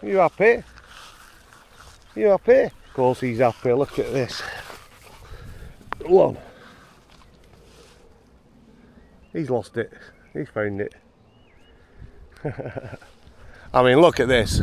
Are you happy? Are you happy? Of course he's happy, look at this. Go on. He's lost it. He's found it. I mean, look at this.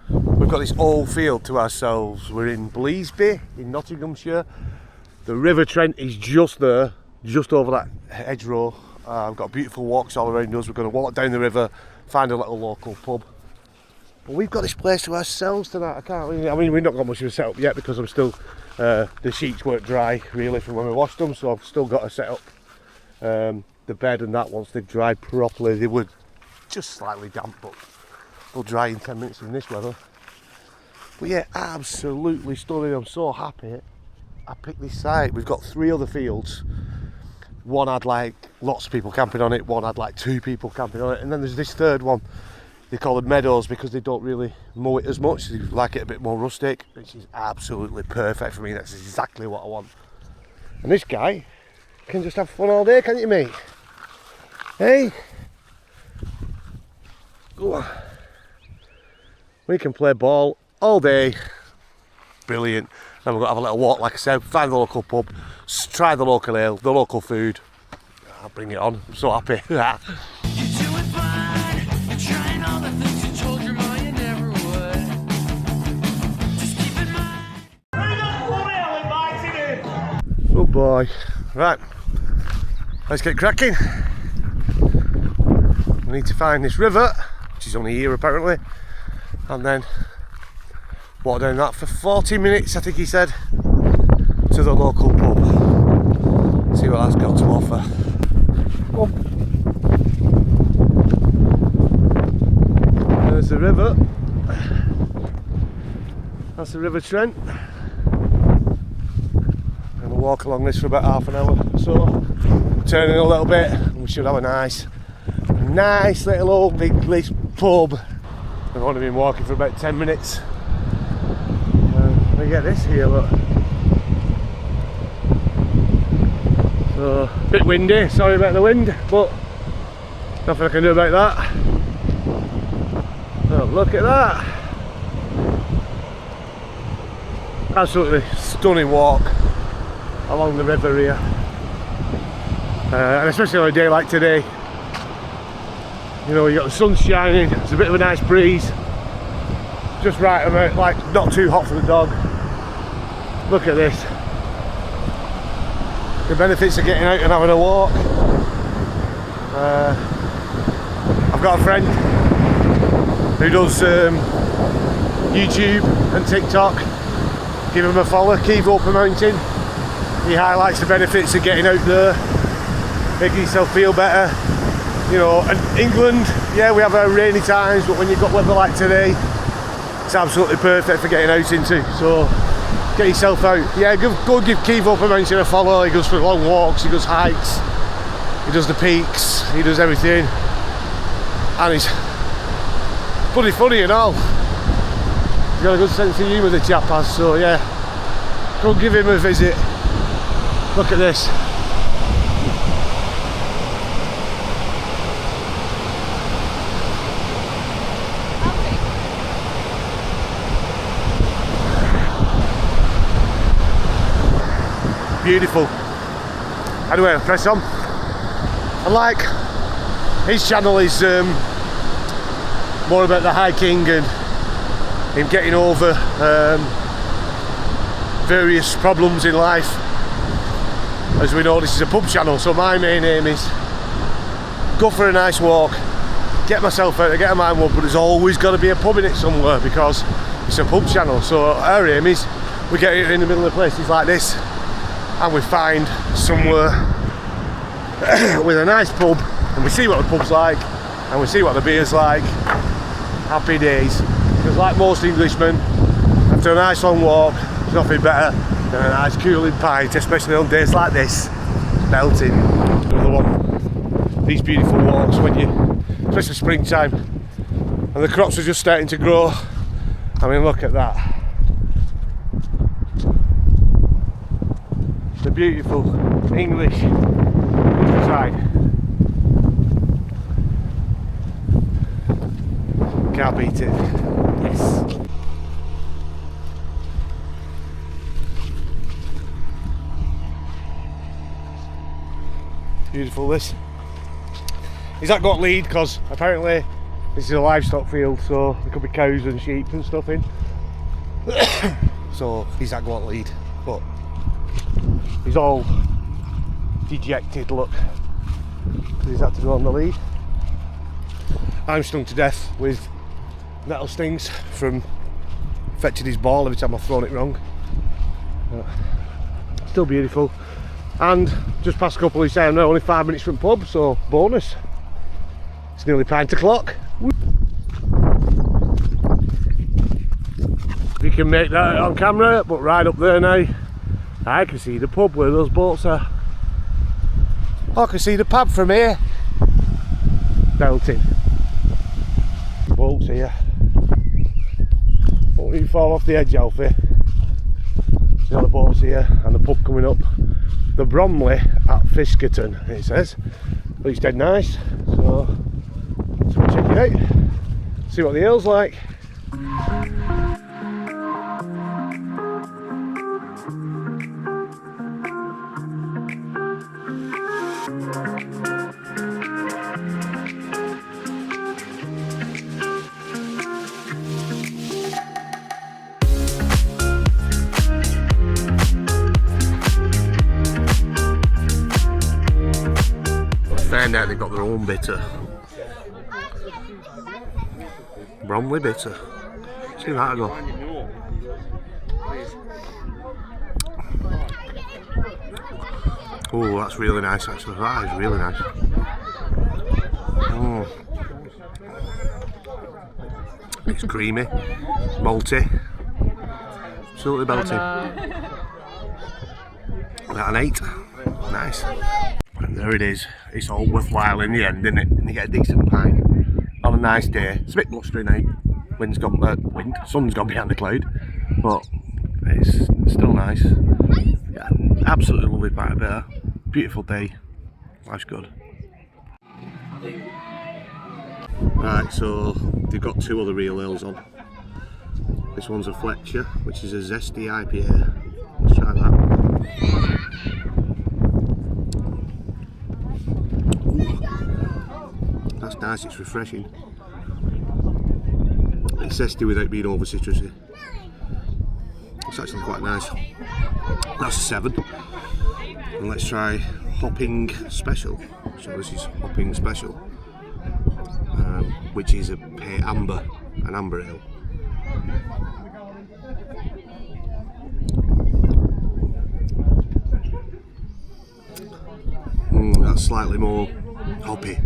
We've got this old field to ourselves. We're in Bleasby in Nottinghamshire. The River Trent is just there, just over that hedgerow. We've got beautiful walks all around us. We're going to walk down the river, find a little local pub. But we've got this place to ourselves tonight. I mean, we've not got much of a setup yet because I'm still, the sheets weren't dry really from when we washed them, so I've still got to set up the bed and that once they've dried properly. They were just slightly damp, but they'll dry in 10 minutes in this weather. But yeah, absolutely stunning. I'm so happy I picked this site. We've got 3 other fields. One had like lots of people camping on it, one had like 2 people camping on it, and then there's this third one. They call them meadows because they don't really mow it as much. They like it a bit more rustic, which is absolutely perfect for me. That's exactly what I want. And this guy can just have fun all day, can't you, mate? Hey? Go on. We can play ball all day. Brilliant. Then we're going to have a little walk, like I said, find the local pub, try the local ale, the local food. I'll bring it on. I'm so happy. Oh boy. Right. Let's get cracking. We need to find this river, which is only here apparently, and then walk down that for 40 minutes, I think he said, to the local pub. See what that's got to offer. Oh. There's the river. That's the River Trent. I'm going to walk along this for about half an hour or so. Turning a little bit, and we should have a nice little old English pub. I've only been walking for about 10 minutes. Let me get this here, look. So, a bit windy, sorry about the wind, but nothing I can do about that. Oh, look at that. Absolutely stunning walk along the river here. And especially on a day like today. You know, you got the sun shining, it's a bit of a nice breeze. Just right about, like, not too hot for the dog. Look at this. The benefits of getting out and having a walk. I've got a friend who does YouTube and TikTok. Give him a follow, Keith Up a Mountain. He highlights the benefits of getting out there, making yourself feel better. You know, and England, yeah, we have our rainy times, but when you've got weather like today, it's absolutely perfect for getting out into. So get yourself out. Yeah, go give Keith Up a Mountain a follow. He goes for long walks, he goes hikes, he does the peaks, he does everything, and he's bloody funny and all. He's got a good sense of humour, the chap has. So yeah, go give him a visit. Look at this. Beautiful. Anyway, I'll press on. And like, his channel is more about the hiking and him getting over various problems in life. As we know, this is a pub channel, so my main aim is go for a nice walk, get myself out, get a mind one, but there's always got to be a pub in it somewhere because it's a pub channel. So our aim is we get it in the middle of places like this, and we find somewhere with a nice pub, and we see what the pub's like, and we see what the beer's like. Happy days. Because like most Englishmen, after a nice long walk, there's nothing better than a nice cooling pint, especially on days like this. Melting. Another one. These beautiful walks when you, especially springtime, and the crops are just starting to grow. I mean, look at that. The beautiful English countryside. Can't beat it. Yes. Beautiful this. Is that got lead? Because apparently this is a livestock field, so there could be cows and sheep and stuff in. So he's that got lead, but he's all dejected, look. He's had to go on the lead. I'm stung to death with nettle stings from fetching his ball every time I've thrown it wrong. Still beautiful. And just past a couple of days now, only 5 minutes from pub, so bonus. It's nearly pint o'clock. You can make that on camera, but right up there now, I can see the pub where those boats are. I can see the pub from here. Belting. Boats here. Don't you fall off the edge, Alfie. See all the boats here, and the pub coming up. The Bromley at Fiskerton, it says. Looks dead nice, so we'll check it out. See what the ale's like. Found out they've got their own bitter. Bromley bitter. See that go. Oh, that's really nice actually. That is really nice. Mm. It's creamy, malty, absolutely belting. That an 8. Nice. And there it is. It's all worthwhile in the end, isn't it? And you get a decent pint on a nice day. It's a bit blustery now. Sun's gone behind the cloud, but it's still nice. Yeah, absolutely lovely pint of beer. Beautiful day. Life's good. Right, so they've got 2 other real ales on. This one's a Fletcher, which is a zesty IPA. Let's try that. That's nice, it's refreshing. It's zesty without being over citrusy. It's actually quite nice. That's a 7. And let's try Hopping Special. So this is Hopping Special, which is an amber ale. That's slightly more hoppy.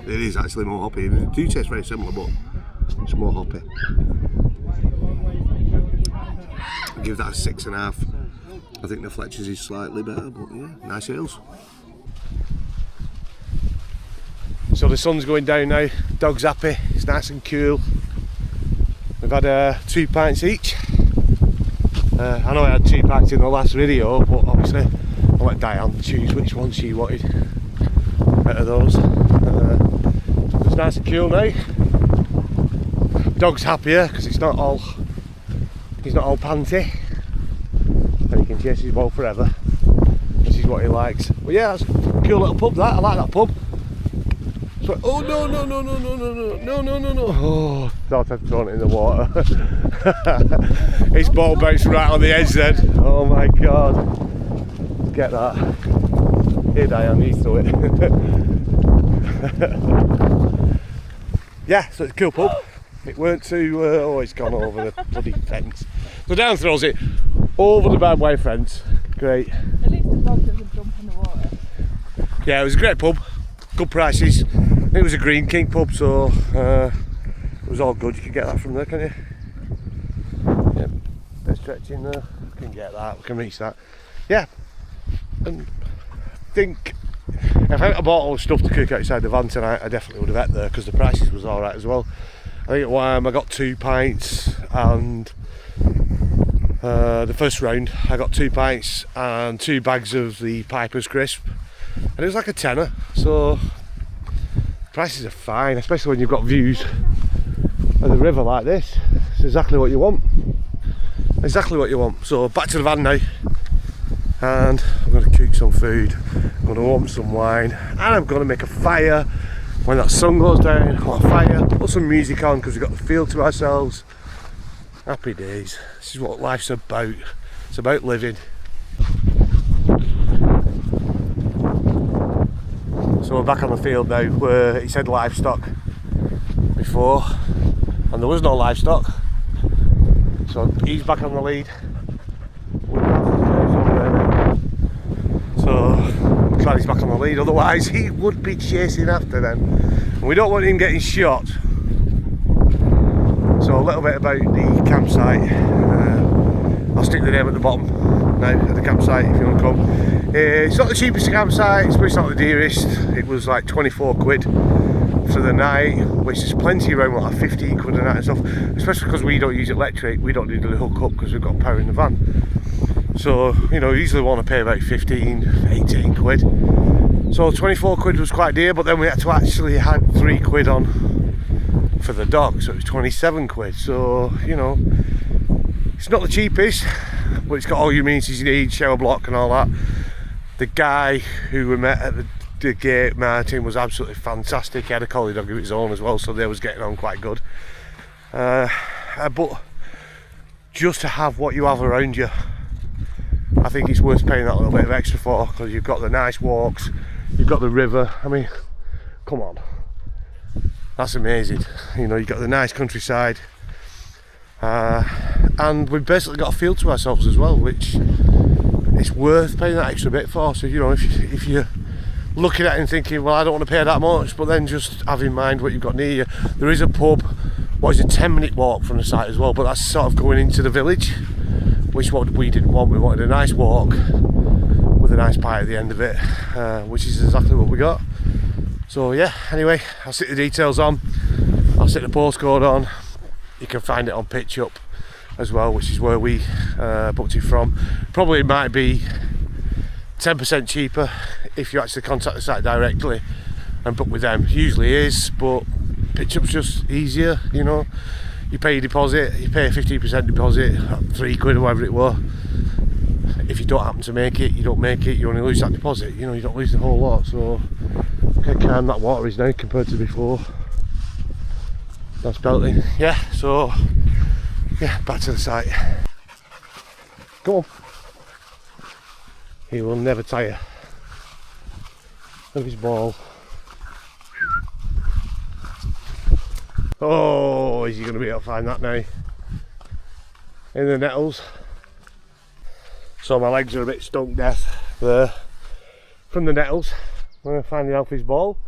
It is actually more hoppy. They do taste very similar, but it's more hoppy. I'll give that a 6.5. I think the Fletcher's is slightly better, but yeah, nice ales. So the sun's going down now, dog's happy, it's nice and cool. We've had 2 pints each. I know I had 2 pints in the last video, but obviously I'll let Diane choose which one she wanted out of those. It's nice and cool now. Dog's happier because he's not all panty, and he can chase his ball forever, which is what he likes. But yeah, that's a cool little pub that. I like that pub. So, oh no. Oh, thought I'd thrown it in the water. His ball bounced right on the edge then. Oh my god. Get that. Here Diane, you throw it. Yeah, so it's a cool pub. It weren't too, it's gone over the bloody fence. So Diane throws it over the barbed wire fence. Great. At least the dog doesn't jump in the water. Yeah, it was a great pub. Good prices. It was a Green King pub, so it was all good. You can get that from there, can you? Yep. They're stretching there. We can get that. We can reach that. Yeah. And I think if I bought all the stuff to cook outside the van tonight, I definitely would have ate there because the prices was all right as well. I think at one I got 2 pints and the first round I got 2 pints and 2 bags of the Piper's Crisp, and it was like a tenner. So prices are fine, especially when you've got views. at the river like this, it's exactly what you want. Exactly what you want. So back to the van now, and I'm going to cook some food, I'm going to warm some wine, and I'm going to make a fire. When that sun goes down, hot fire, put some music on because we've got the field to ourselves. Happy days. This is what life's about. It's about living. So we're back on the field now where it said livestock before, and there was no livestock. So he's back on the lead. So I'm glad he's back on the lead, otherwise he would be chasing after them. And we don't want him getting shot. So a little bit about the campsite. I'll stick the name at the bottom now at the campsite if you want to come. It's not the cheapest campsite, but it's not the dearest. It was like 24 quid for the night, which is plenty around like 15 quid a night and stuff, especially because we don't use electric, we don't need to hook up because we've got power in the van. So, you know, you usually want to pay about 15, 18 quid. So 24 quid was quite dear, but then we had to actually add 3 quid on for the dog, so it was 27 quid. So, you know, it's not the cheapest, but it's got all your amenities you need, shower block and all that. The guy who we met at the gate, Martin, was absolutely fantastic. He had a collie dog of his own as well, so they was getting on quite good. But just to have what you have around you, I think it's worth paying that little bit of extra for, because you've got the nice walks, you've got the river. I mean, come on, that's amazing. You know, you've got the nice countryside, and we've basically got a field to ourselves as well, which it's worth paying that extra bit for. So, you know, if you're looking at it and thinking, well, I don't want to pay that much, but then just have in mind what you've got near you. There is a pub, what is a 10-minute walk from the site as well, but that's sort of going into the village, which is what we didn't want. We wanted a nice walk with a nice pie at the end of it, which is exactly what we got. So yeah, anyway, I'll stick the details on, I'll stick the postcode on. You can find it on Pitch Up as well, which is where we booked it from. Probably it might be 10% cheaper if you actually contact the site directly and book with them. Usually is, but Pitch Up's just easier, you know. You pay your deposit, you pay a 15% deposit, 3 quid or whatever it was. If you don't happen to make it, you don't make it, you only lose that deposit, you know, you don't lose the whole lot. So look how calm that water is now compared to before. That's belting. Yeah, so yeah, back to the site. Go on. He will never tire of his ball. Oh, is he going to be able to find that now? In the nettles. So my legs are a bit stunk death there from the nettles. I'm going to find Alfie's ball.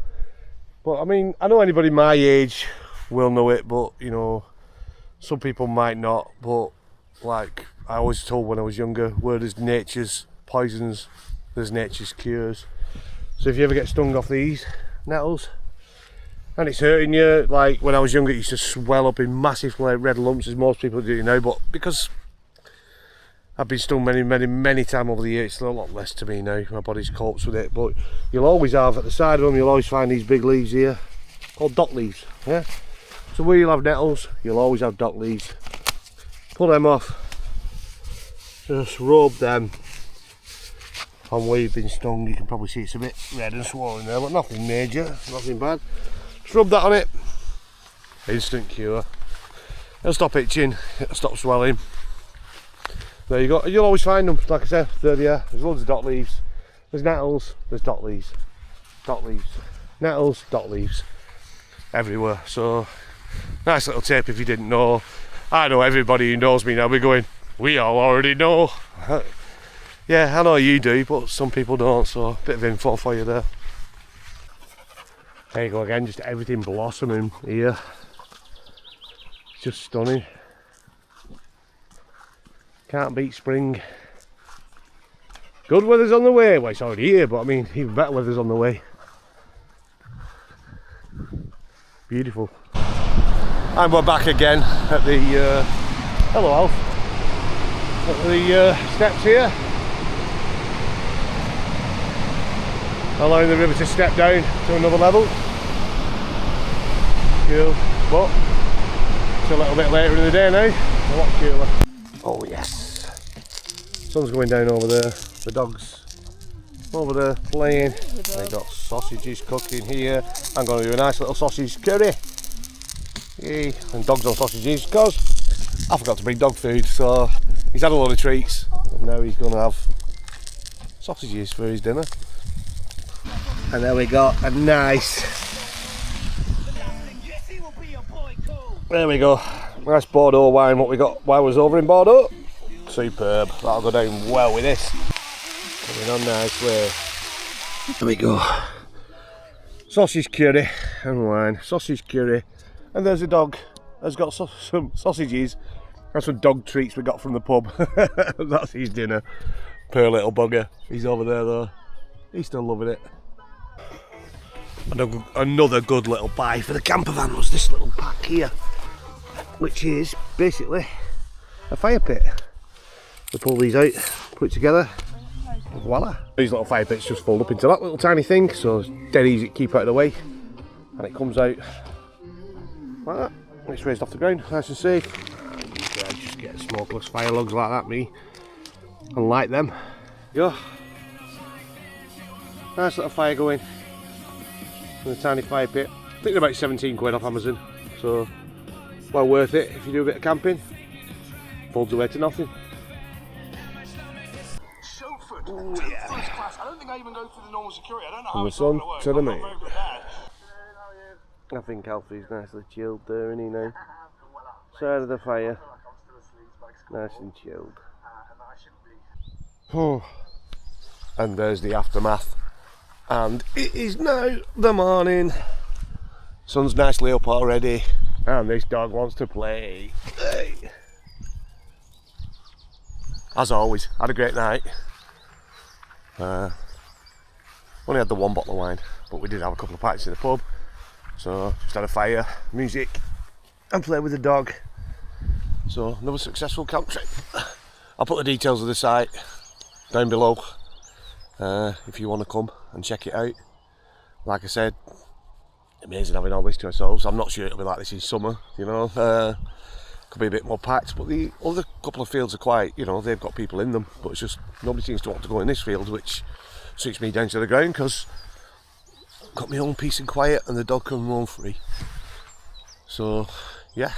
But I mean, I know anybody my age will know it, but you know, some people might not. But like I always told when I was younger, where there's nature's poisons, there's nature's cures. So if you ever get stung off these nettles and it's hurting you, like when I was younger it used to swell up in massive red lumps, as most people do now, but because I've been stung many times over the years, it's a lot less to me now. My body's copes with it. But you'll always have, at the side of them, you'll always find these big leaves here called dock leaves. Yeah, so where you'll have nettles, you'll always have dock leaves. Pull them off, just rub them on where you've been stung. You can probably see it's a bit red and swollen there, but nothing major, nothing bad. Just rub that on it, instant cure. It'll stop itching, it'll stop swelling. There you go. You'll always find them, like I said, there's loads of dock leaves, there's nettles, there's dock leaves, nettles, dock leaves, everywhere. So nice little tip if you didn't know. I know everybody who knows me now be going, we all already know. Yeah, I know you do, but some people don't, so a bit of info for you there. There you go again, just everything blossoming here. It's just stunning. Can't beat spring. Good weather's on the way. Well, it's already here, but I mean, even better weather's on the way. Beautiful. And we're back again at the, hello Alf, at the steps here. Allowing the river to step down to another level. Cool. But It's a little bit later in the day now, a lot cooler. Oh yes, sun's going down over there, the dog's over there playing. They've got sausages cooking here. I'm going to do a nice little sausage curry. Yay. And dog's on sausages because I forgot to bring dog food, so he's had a lot of treats and now he's going to have sausages for his dinner. And there we got a nice, there we go, nice Bordeaux wine. What we got while I was over in Bordeaux, superb. That'll go down well with this. Coming on nicely. There we go. Sausage curry and wine. Sausage curry. And there's a dog that's got some sausages. That's some dog treats we got from the pub. That's his dinner. Poor little bugger. He's over there though. He's still loving it. And another good little buy for the campervan was this little pack here, which is basically a fire pit. We pull these out, put it together. Voila! These little fire pits just fold up into that little tiny thing, so it's dead easy to keep out of the way. And it comes out like that. It's raised off the ground, nice and safe. Yeah, just get smokeless fire logs like that, me, and light them. Go. Nice little fire going. In a tiny fire pit. I think they're about 17 quid off Amazon, so well worth it if you do a bit of camping. Folds away to nothing. Oh, yeah. First class. I don't think I even go through the normal security. I don't know how From the it's going sun to work. to the I'm not moon. very good at that. I think Alfie's nicely chilled there, isn't he now? Side of the fire. Nice and chilled. Oh. And there's the aftermath. And it is now the morning. Sun's nicely up already. And this dog wants to play. Hey. As always, had a great night. Only had the one bottle of wine, but we did have a couple of pints in the pub. So just had a fire, music, and play with the dog. So another successful camp trip. I'll put the details of the site down below if you want to come and check it out. Like I said, amazing having all this to ourselves. I'm not sure it'll be like this in summer, you know. Could be a bit more packed, but the other couple of fields are quite, you know, they've got people in them, but it's just nobody seems to want to go in this field, which suits me down to the ground because I've got my own peace and quiet and the dog can roam free. So yeah,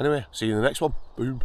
anyway, see you in the next one. Boom.